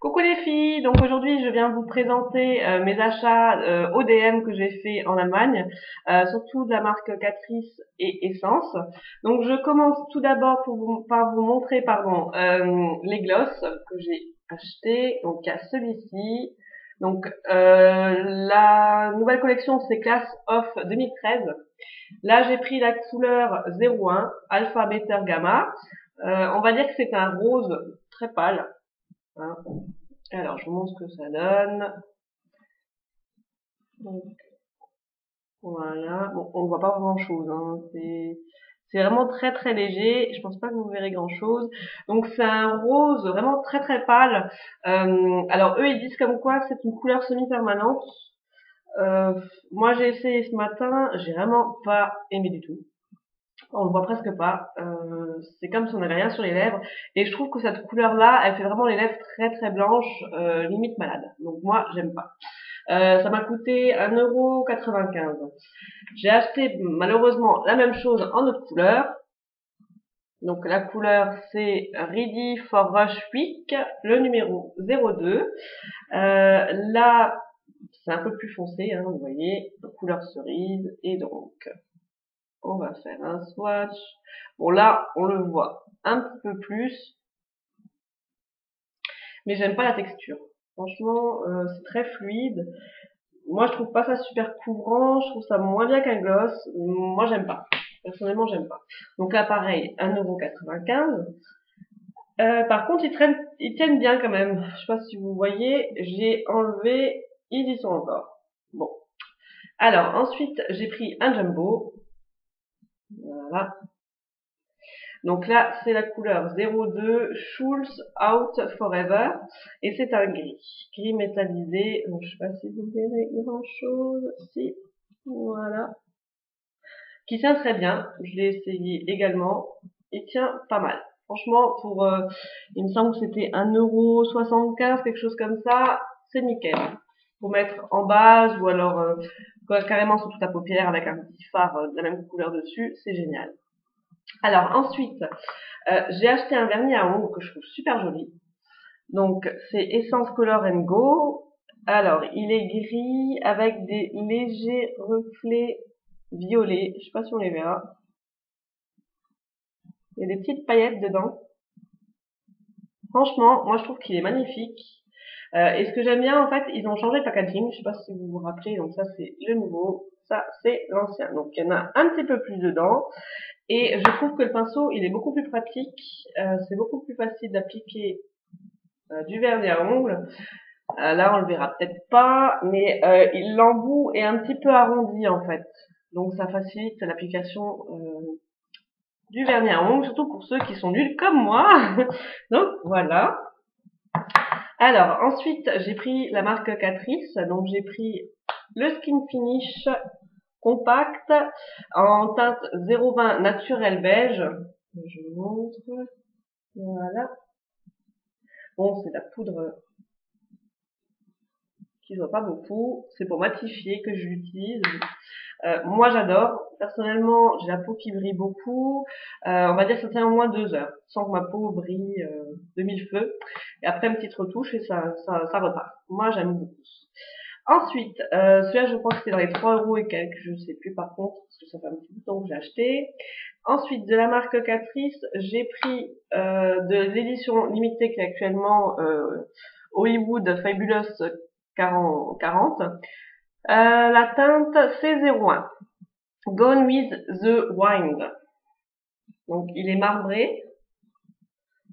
Coucou les filles, donc aujourd'hui je viens vous présenter mes achats ODM que j'ai fait en Allemagne, surtout de la marque Catrice et Essence. Donc je commence tout d'abord par vous montrer les glosses que j'ai achetés. Donc il y a celui-ci. Donc la nouvelle collection c'est Class of 2013. Là j'ai pris la couleur 01 Alpha Beta Gamma. On va dire que c'est un rose très pâle. Hein. Alors, je vous montre ce que ça donne. Donc, voilà. Bon, on voit pas grand chose, hein. C'est vraiment très très léger. Je pense pas que vous verrez grand chose. Donc, c'est un rose vraiment très très pâle. Alors, eux, ils disent comme quoi c'est une couleur semi-permanente. Moi, j'ai essayé ce matin. J'ai vraiment pas aimé du tout. On le voit presque pas. C'est comme si on n'avait rien sur les lèvres. Et je trouve que cette couleur-là, elle fait vraiment les lèvres très très blanches, limite malade. Donc moi, j'aime pas. Ça m'a coûté 1,95 €. J'ai acheté malheureusement la même chose en autre couleur. Donc la couleur c'est Ready for Rush Week, le numéro 02. Là, c'est un peu plus foncé, hein, vous voyez, couleur cerise. Et donc, on va faire un swatch. Bon là, on le voit un petit peu plus, mais j'aime pas la texture. Franchement, c'est très fluide. Moi, je trouve pas ça super couvrant. Je trouve ça moins bien qu'un gloss. Moi, j'aime pas. Personnellement, j'aime pas. Donc là, pareil, 1,95 €. Par contre, ils tiennent bien quand même. Je sais pas si vous voyez, j'ai enlevé, ils y sont encore. Bon. Alors, ensuite, j'ai pris un jumbo. Voilà. Donc là, c'est la couleur 02 Schulz Out Forever et c'est un gris métallisé. Donc, je sais pas si vous verrez grand chose. Si, voilà, qui tient très bien. Je l'ai essayé également. Il tient pas mal. Franchement, il me semble que c'était 1,75 €, quelque chose comme ça. C'est nickel. Pour mettre en base ou alors carrément sur toute la paupière avec un petit fard de la même couleur dessus, c'est génial. Alors ensuite, j'ai acheté un vernis à ongles que je trouve super joli. Donc c'est Essence Color and Go. Alors il est gris avec des légers reflets violets. Je sais pas si on les verra. Il y a des petites paillettes dedans. Franchement, moi je trouve qu'il est magnifique. Et ce que j'aime bien, en fait, ils ont changé le packaging. Je sais pas si vous vous rappelez. Donc ça c'est le nouveau. Ça c'est l'ancien. Donc il y en a un petit peu plus dedans. Et je trouve que le pinceau, il est beaucoup plus pratique. C'est beaucoup plus facile d'appliquer du vernis à ongles. Là, on le verra peut-être pas, mais l'embout est un petit peu arrondi en fait. Donc ça facilite l'application du vernis à ongles, surtout pour ceux qui sont nuls comme moi. Donc voilà. Alors ensuite, j'ai pris la marque Catrice. Donc j'ai pris le Skin Finish compact en teinte 020 naturel beige. Je vous montre. Voilà. Bon, c'est de la poudre qui se voit pas beaucoup. C'est pour matifier que je l'utilise. Moi, j'adore. Personnellement, j'ai la peau qui brille beaucoup. On va dire que ça tient au moins 2 heures, sans que ma peau brille de mille feux. Et après, une petite retouche et ça repart. Moi, j'aime beaucoup. Ensuite, celui-là, je pense que c'était dans les 3 € et quelques. Je sais plus par contre, parce que ça fait un petit bout de temps que j'ai acheté. Ensuite, de la marque Catrice, j'ai pris de l'édition limitée qui est actuellement Hollywood Fabulous 40. La teinte C01. Gone with the Wind. Donc, il est marbré.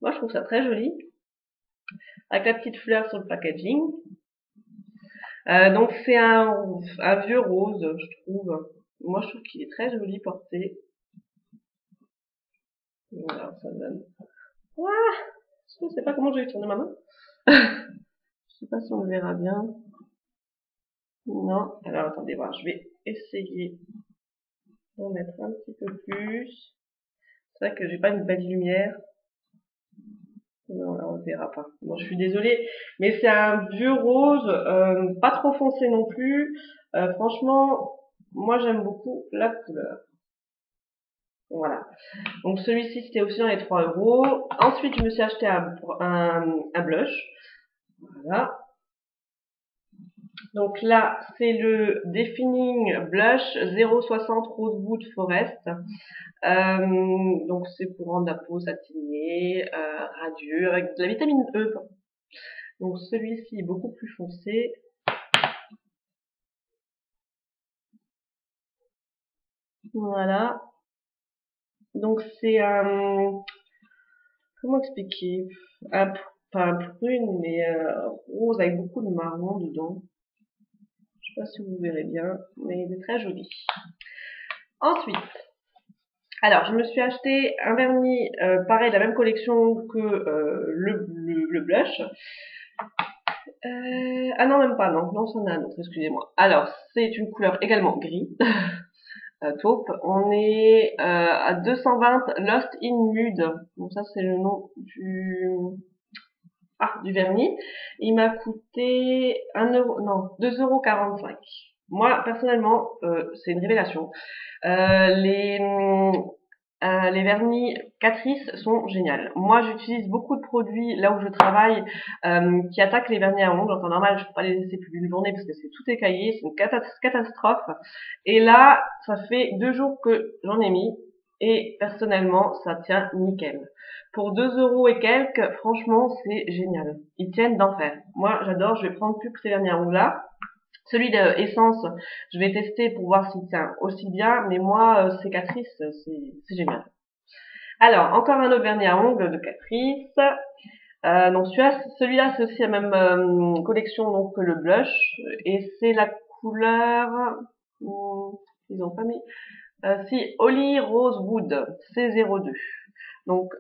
Moi, je trouve ça très joli. Avec la petite fleur sur le packaging. Donc, c'est un vieux rose, je trouve. Moi, je trouve qu'il est très joli porté. Voilà, ça donne. Ouah, je sais pas comment je vais tourner ma main. Je sais pas si on le verra bien. Non. Alors, attendez voir. Je vais essayer d'en mettre un petit peu plus. C'est vrai que j'ai pas une belle lumière. Non, là, on le verra pas. Bon, je suis désolée. Mais c'est un vieux rose, pas trop foncé non plus. Franchement, moi, j'aime beaucoup la couleur. Voilà. Donc, celui-ci, c'était aussi dans les 3 €. Ensuite, je me suis acheté un blush. Voilà. Donc là, c'est le Defining Blush 060 Rosewood Forest. Donc c'est pour rendre la peau satinée, radieux, avec de la vitamine E. Donc celui-ci est beaucoup plus foncé. Voilà. Donc c'est un... Comment expliquer? Pas un prune, mais rose avec beaucoup de marron dedans. Je sais pas si vous verrez bien, mais il est très joli. Ensuite, alors je me suis acheté un vernis pareil de la même collection que le blush. Ah non, même pas, non, c'en a un autre, excusez-moi. Alors, c'est une couleur également gris, taupe. On est à 220 Lost in Mud. Donc ça, c'est le nom du vernis. Il m'a coûté 2,45 €. Moi, personnellement, c'est une révélation. Les vernis Catrice sont géniales. Moi, j'utilise beaucoup de produits là où je travaille qui attaquent les vernis à ongles. En temps normal, je peux pas les laisser plus d'une journée parce que c'est tout écaillé, c'est une catastrophe. Et là, ça fait 2 jours que j'en ai mis et personnellement, ça tient nickel. Pour 2 € et quelques, franchement, c'est génial. Ils tiennent d'enfer. Moi, j'adore. Je vais prendre plus que ces vernis à ongles là. Celui de Essence, je vais tester pour voir s'il tient aussi bien, mais moi, c'est Catrice, c'est génial. Alors, encore un autre vernis à ongles de Catrice. Donc celui-là, c'est aussi la même collection donc que le blush, et c'est la couleur, ils ont pas mis, si Holly Rosewood C02. Donc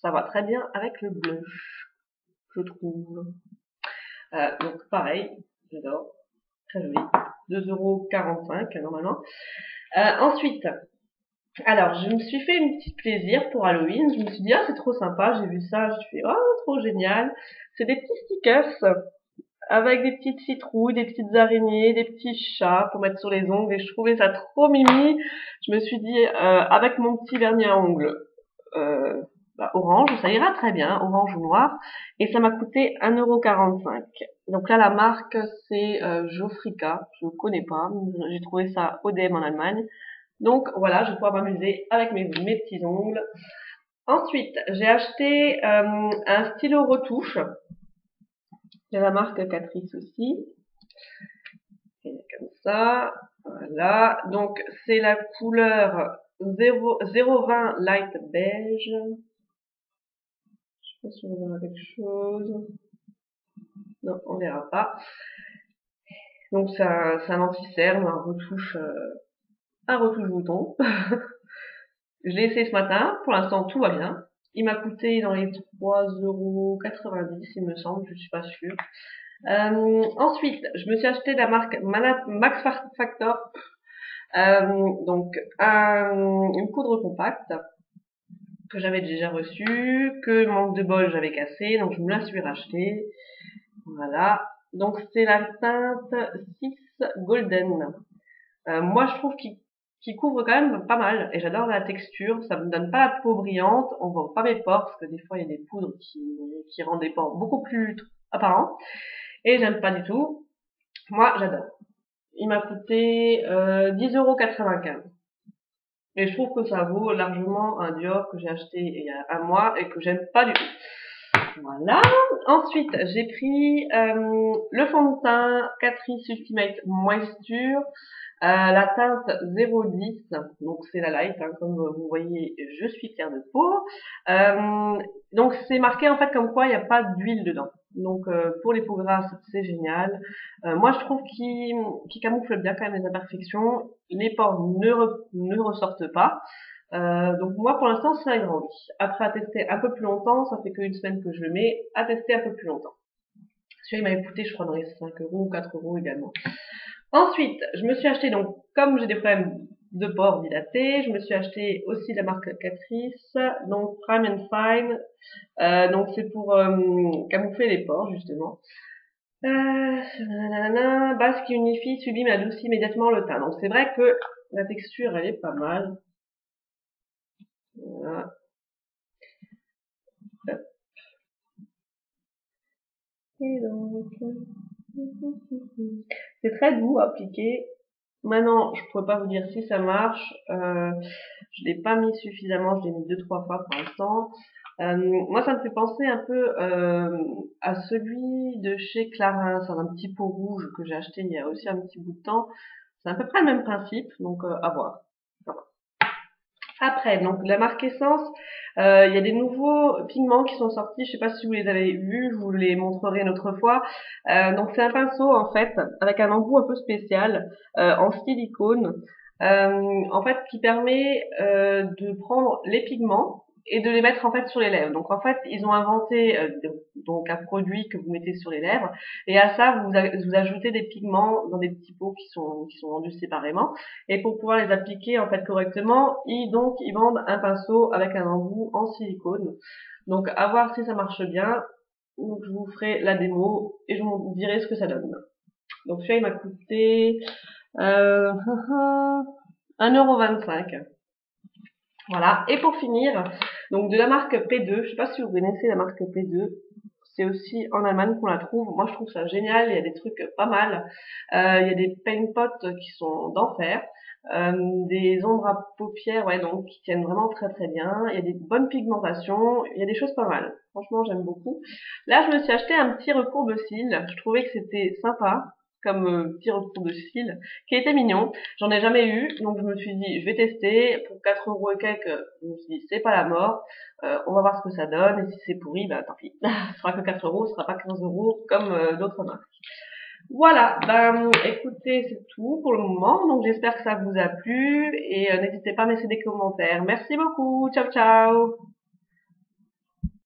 ça va très bien avec le blush, je trouve. Donc pareil, j'adore. Très joli. 2,45 € normalement. Ensuite, alors je me suis fait une petite plaisir pour Halloween. Je me suis dit c'est trop sympa, j'ai vu ça, je fais trop génial. C'est des petits stickers avec des petites citrouilles, des petites araignées, des petits chats pour mettre sur les ongles et je trouvais ça trop mimi. Je me suis dit avec mon petit vernis à ongles orange, ça ira très bien, orange ou noir, et ça m'a coûté 1,45 €. Donc là, la marque, c'est Jofrika, je ne connais pas, j'ai trouvé ça au DM en Allemagne. Donc voilà, je vais pouvoir m'amuser avec mes petits ongles. Ensuite, j'ai acheté un stylo retouche, de la marque Catrice aussi. Et comme ça, voilà. Donc c'est la couleur 020 Light Beige. Je sais pas si on verra quelque chose. Non, on verra pas. Donc c'est un anti-cerne, un retouche bouton. Je l'ai essayé ce matin. Pour l'instant, tout va bien. Il m'a coûté dans les 3,90 €, il me semble. Je suis pas sûre. Ensuite, je me suis acheté la marque Max Factor. Donc une poudre compacte que j'avais déjà reçue, que manque de bol j'avais cassé, donc je me la suis rachetée. Voilà. Donc c'est la teinte 6 Golden. Moi je trouve qu'il couvre quand même pas mal et j'adore la texture. Ça me donne pas la peau brillante, on voit pas mes pores parce que des fois il y a des poudres qui rendent des pores beaucoup plus apparents et j'aime pas du tout. Moi j'adore. Il m'a coûté 10,95 €. Et je trouve que ça vaut largement un Dior que j'ai acheté il y a un mois et que j'aime pas du tout. Voilà. Ensuite, j'ai pris le fond de teint Catrice Ultimate Moisture, la teinte 010, donc c'est la light, comme vous voyez, je suis fière de peau. Donc c'est marqué en fait comme quoi il n'y a pas d'huile dedans. Donc pour les peaux grasses, c'est génial. Moi je trouve qu'il camoufle bien quand même les imperfections. Les pores ne ressortent pas. Donc moi pour l'instant ça agrandit. Après à tester un peu plus longtemps, ça fait qu'une semaine que je le mets, à tester un peu plus longtemps. Celui-là il m'avait coûté je crois dans les 5 € ou 4 € également. Ensuite, je me suis acheté, donc comme j'ai des problèmes de pores dilatés, je me suis acheté aussi la marque Catrice, donc Prime and Fine. Donc c'est pour camoufler les pores justement. Base qui unifie, sublime, adoucit immédiatement le teint. Donc c'est vrai que la texture elle est pas mal. Voilà. Et donc, c'est très doux à appliquer. Maintenant, je pourrais pas vous dire si ça marche. Je l'ai pas mis suffisamment, je l'ai mis 2-3 fois pour l'instant. Moi, ça me fait penser un peu à celui de chez Clarins, c'est un petit pot rouge que j'ai acheté il y a aussi un petit bout de temps. C'est à peu près le même principe, donc à voir. Voilà. Après, donc la marque Essence, il y a des nouveaux pigments qui sont sortis. Je sais pas si vous les avez vus, je vous les montrerai une autre fois. Donc c'est un pinceau en fait avec un embout un peu spécial en silicone, en fait qui permet de prendre les pigments et de les mettre en fait sur les lèvres. Donc en fait ils ont inventé donc un produit que vous mettez sur les lèvres et à ça vous ajoutez des pigments dans des petits pots qui sont vendus séparément. Et pour pouvoir les appliquer en fait correctement, ils vendent un pinceau avec un embout en silicone. Donc à voir si ça marche bien. Donc je vous ferai la démo et je vous dirai ce que ça donne. Donc celui-là il m'a coûté 1,25 €. Voilà. Et pour finir, donc de la marque P2, je sais pas si vous connaissez la marque P2. C'est aussi en Allemagne qu'on la trouve. Moi je trouve ça génial, il y a des trucs pas mal. Il y a des paint pots qui sont d'enfer. Des ombres à paupières, ouais, donc qui tiennent vraiment très très bien. Il y a des bonnes pigmentations, il y a des choses pas mal. Franchement, j'aime beaucoup. Là, je me suis acheté un petit recours de cils. Je trouvais que c'était sympa comme petit recours de cils, qui était mignon. J'en ai jamais eu, donc je me suis dit, je vais tester. Pour 4 € et quelques, je me suis dit, c'est pas la mort. On va voir ce que ça donne. Et si c'est pourri, bah tant pis. Ce sera que 4 €, ce sera pas 15 € comme d'autres marques. Voilà, ben écoutez, c'est tout pour le moment. Donc j'espère que ça vous a plu et n'hésitez pas à me laisser des commentaires. Merci beaucoup. Ciao ciao.